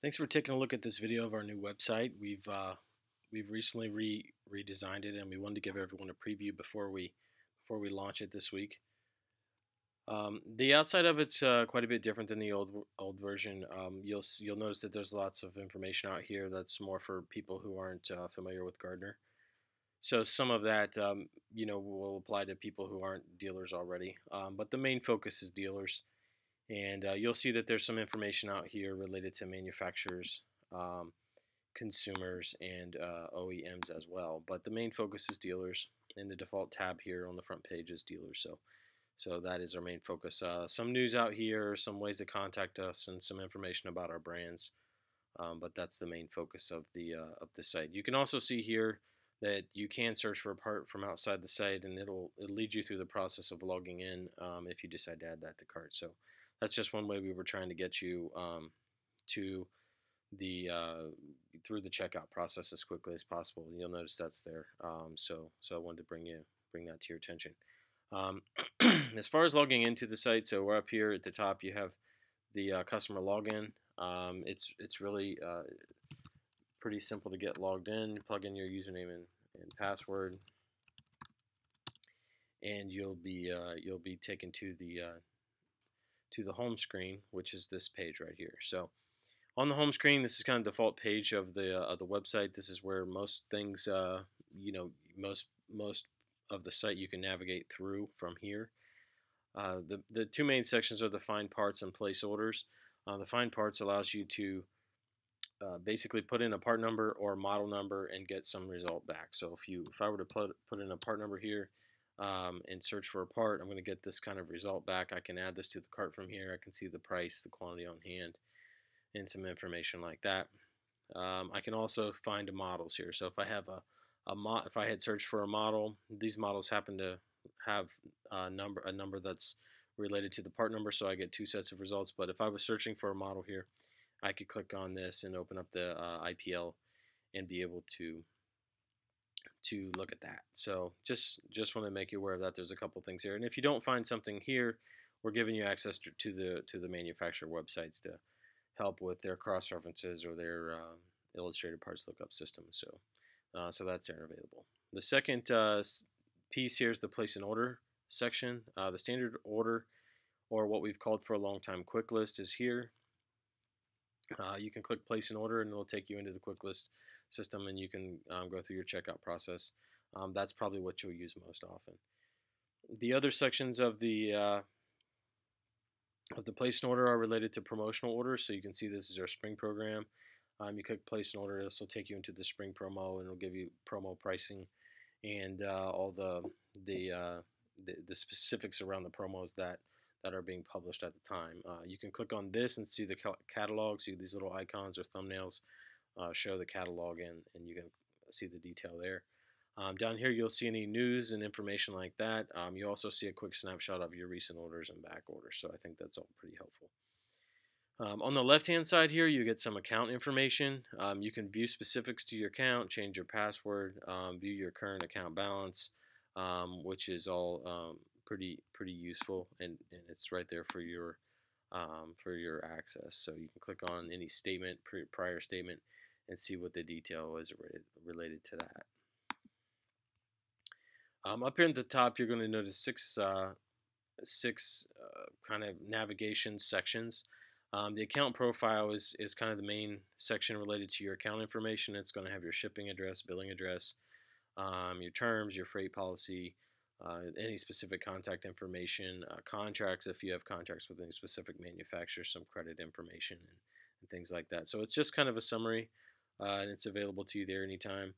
Thanks for taking a look at this video of our new website. We've recently redesigned it, and we wanted to give everyone a preview before we launch it this week. The outside of it's quite a bit different than the old version. You'll notice that there's lots of information out here that's more for people who aren't familiar with Gardner. So some of that will apply to people who aren't dealers already. But the main focus is dealers. And you'll see that there's some information out here related to manufacturers, um, consumers, and OEMs as well. But the main focus is dealers, and the default tab here on the front page is dealers. So that is our main focus. Some news out here, some ways to contact us, and some information about our brands. But that's the main focus of the site. You can also see here that you can search for a part from outside the site, and it'll lead you through the process of logging in if you decide to add that to cart. So that's just one way we were trying to get you to the through the checkout process as quickly as possible. You'll notice that's there. So I wanted to bring that to your attention. As far as logging into the site, so we're up here at the top. You have the customer login. It's really pretty simple to get logged in. You plug in your username and password, and you'll be taken to the home screen, which is this page right here. So on the home screen, this is kind of the default page of the website. This is where most things, most of the site you can navigate through from here. The two main sections are the find parts and place orders. The find parts allows you to basically put in a part number or model number and get some result back. So if I were to put in a part number here and search for a part, I'm going to get this kind of result back. I can add this to the cart from here. I can see the price, the quantity on hand, and some information like that. I can also find models here. So if I have if I had searched for a model, these models happen to have a number that's related to the part number, so I get two sets of results. But if I was searching for a model here, I could click on this and open up the IPL and be able to look at that. So just want to make you aware of that. There's a couple things here, and if you don't find something here, we're giving you access to the manufacturer websites to help with their cross references or their illustrated parts lookup system. So that's there available. The second piece here is the place an order section. The standard order, or what we've called for a long time quick list, is here. You can click place an order and it'll take you into the quick list system, and you can go through your checkout process. That's probably what you'll use most often. The other sections of the place an order are related to promotional orders. So you can see this is our spring program. You click place an order, this will take you into the spring promo, and it'll give you promo pricing and all the specifics around the promos that are being published at the time. You can click on this and see the catalog. See these little icons or thumbnails show the catalog, and you can see the detail there. Down here you'll see any news and information like that. You also see a quick snapshot of your recent orders and back orders, so I think that's all pretty helpful. On the left-hand side here, you get some account information. You can view specifics to your account, change your password, view your current account balance, which is all pretty useful, and it's right there for your access. So you can click on any statement, prior statement, and see what the detail is related to that. Up here at the top, you're going to notice six kind of navigation sections. The account profile is kind of the main section related to your account information. It's going to have your shipping address, billing address, your terms, your freight policy, any specific contact information, contracts if you have contracts with any specific manufacturer, some credit information, and things like that. So it's just kind of a summary, and it's available to you there anytime.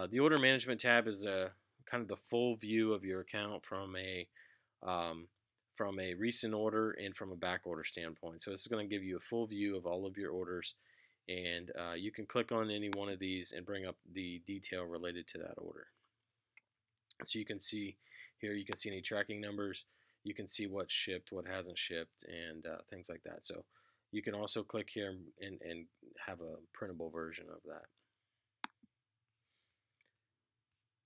The order management tab is kind of the full view of your account from a recent order and from a back order standpoint. So this is going to give you a full view of all of your orders, and you can click on any one of these and bring up the detail related to that order. So you can see here, you can see any tracking numbers, you can see what shipped, what hasn't shipped, and things like that. So you can also click here and have a printable version of that.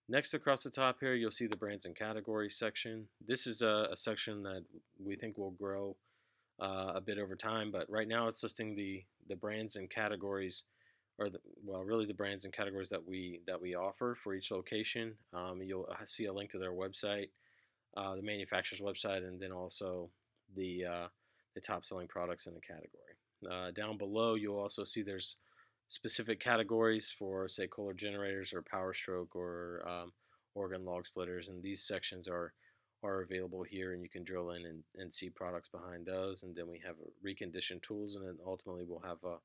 Next, across the top here, you'll see the brands and categories section. This is a section that we think will grow a bit over time, but right now it's listing the the brands and categories, or really the brands and categories that we offer for each location. You'll see a link to their website, the manufacturer's website, and then also the top selling products in the category. Down below, you'll also see there's specific categories for, say, Kohler generators or Power Stroke or Oregon log splitters, and these sections are available here, and you can drill in and see products behind those. And then we have reconditioned tools, and then ultimately we'll have a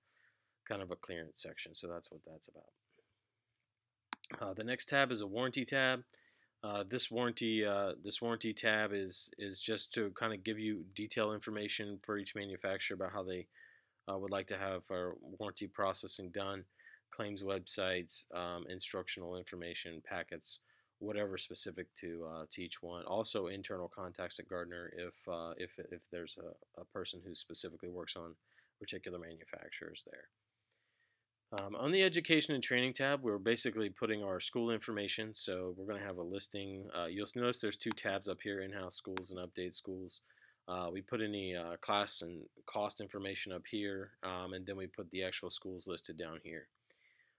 kind of a clearance section. So that's what that's about. The next tab is a warranty tab. This warranty tab is just to kind of give you detailed information for each manufacturer about how they would like to have our warranty processing done, claims websites, instructional information packets, whatever specific to each one. Also, internal contacts at Gardner if there's a person who specifically works on particular manufacturers there. On the education and training tab, we're basically putting our school information. So we're going to have a listing. You'll notice there's two tabs up here: in-house schools and update schools. We put any class and cost information up here, and then we put the actual schools listed down here.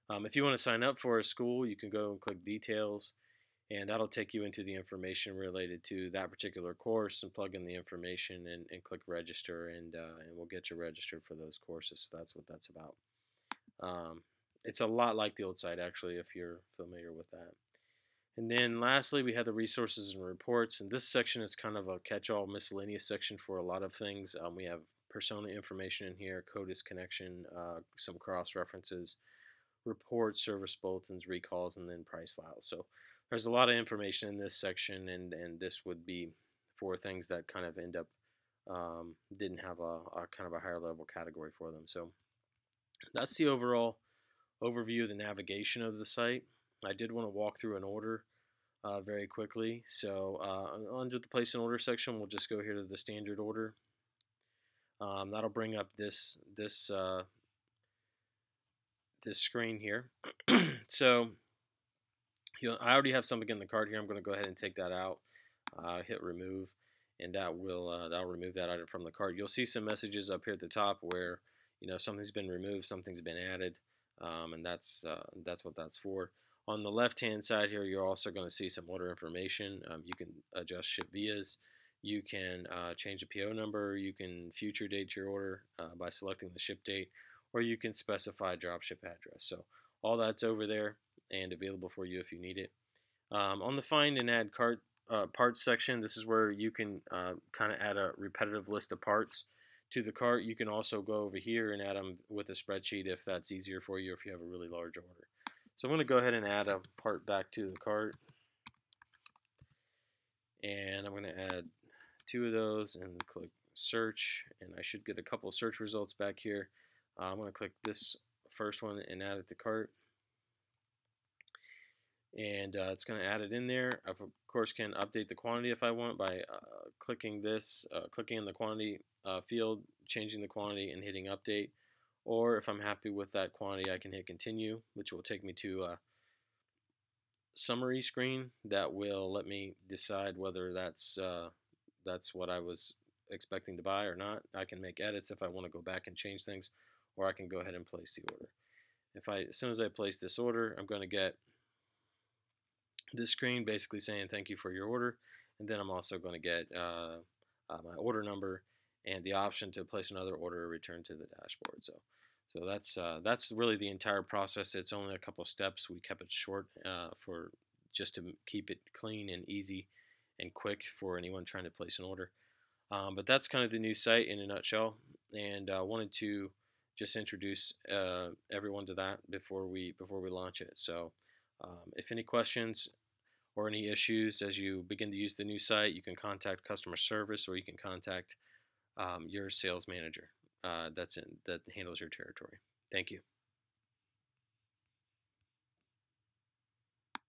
If you want to sign up for a school, you can go and click details, and that'll take you into the information related to that particular course, and plug in the information and click register, and we'll get you registered for those courses. So that's what that's about. It's a lot like the old site, actually, if you're familiar with that. And then lastly, we have the resources and reports, and this section is kind of a catch-all miscellaneous section for a lot of things. We have persona information in here, CODIS connection, some cross-references, reports, service bulletins, recalls, and then price files. So there's a lot of information in this section, and this would be for things that kind of end up didn't have a kind of a higher level category for them. So that's the overall overview of the navigation of the site. I did want to walk through an order very quickly. So under the place an order section, we'll just go here to the standard order. That'll bring up this screen here. So I already have something in the cart here. I'm going to go ahead and take that out. Hit remove, and that'll remove that item from the cart. You'll see some messages up here at the top where something's been removed, something's been added, and that's what that's for. On the left-hand side here, you're also going to see some order information. You can adjust ship vias. You can change the PO number. You can future date your order by selecting the ship date, or you can specify drop ship address. So all that's over there and available for you if you need it. On the find and add cart parts section, this is where you can kind of add a repetitive list of parts to the cart. You can also go over here and add them with a spreadsheet if that's easier for you, if you have a really large order. So I'm going to go ahead and add a part back to the cart, and I'm going to add 2 of those and click search, and I should get a couple search results back here. I'm going to click this first one and add it to cart, and it's going to add it in there. I, of course, can update the quantity if I want by clicking this, clicking in the quantity field, changing the quantity, and hitting update. Or if I'm happy with that quantity, I can hit continue, which will take me to a summary screen that will let me decide whether that's what I was expecting to buy or not. I can make edits if I want to go back and change things, or I can go ahead and place the order. As soon as I place this order, I'm going to get this screen basically saying thank you for your order, and then I'm also going to get my order number and the option to place another order or return to the dashboard. So that's really the entire process. It's only a couple steps. We kept it short for just to keep it clean and easy and quick for anyone trying to place an order. But that's kind of the new site in a nutshell, and I wanted to just introduce everyone to that before we launch it. So if any questions or any issues as you begin to use the new site, you can contact customer service, or you can contact your sales manager that handles your territory. Thank you.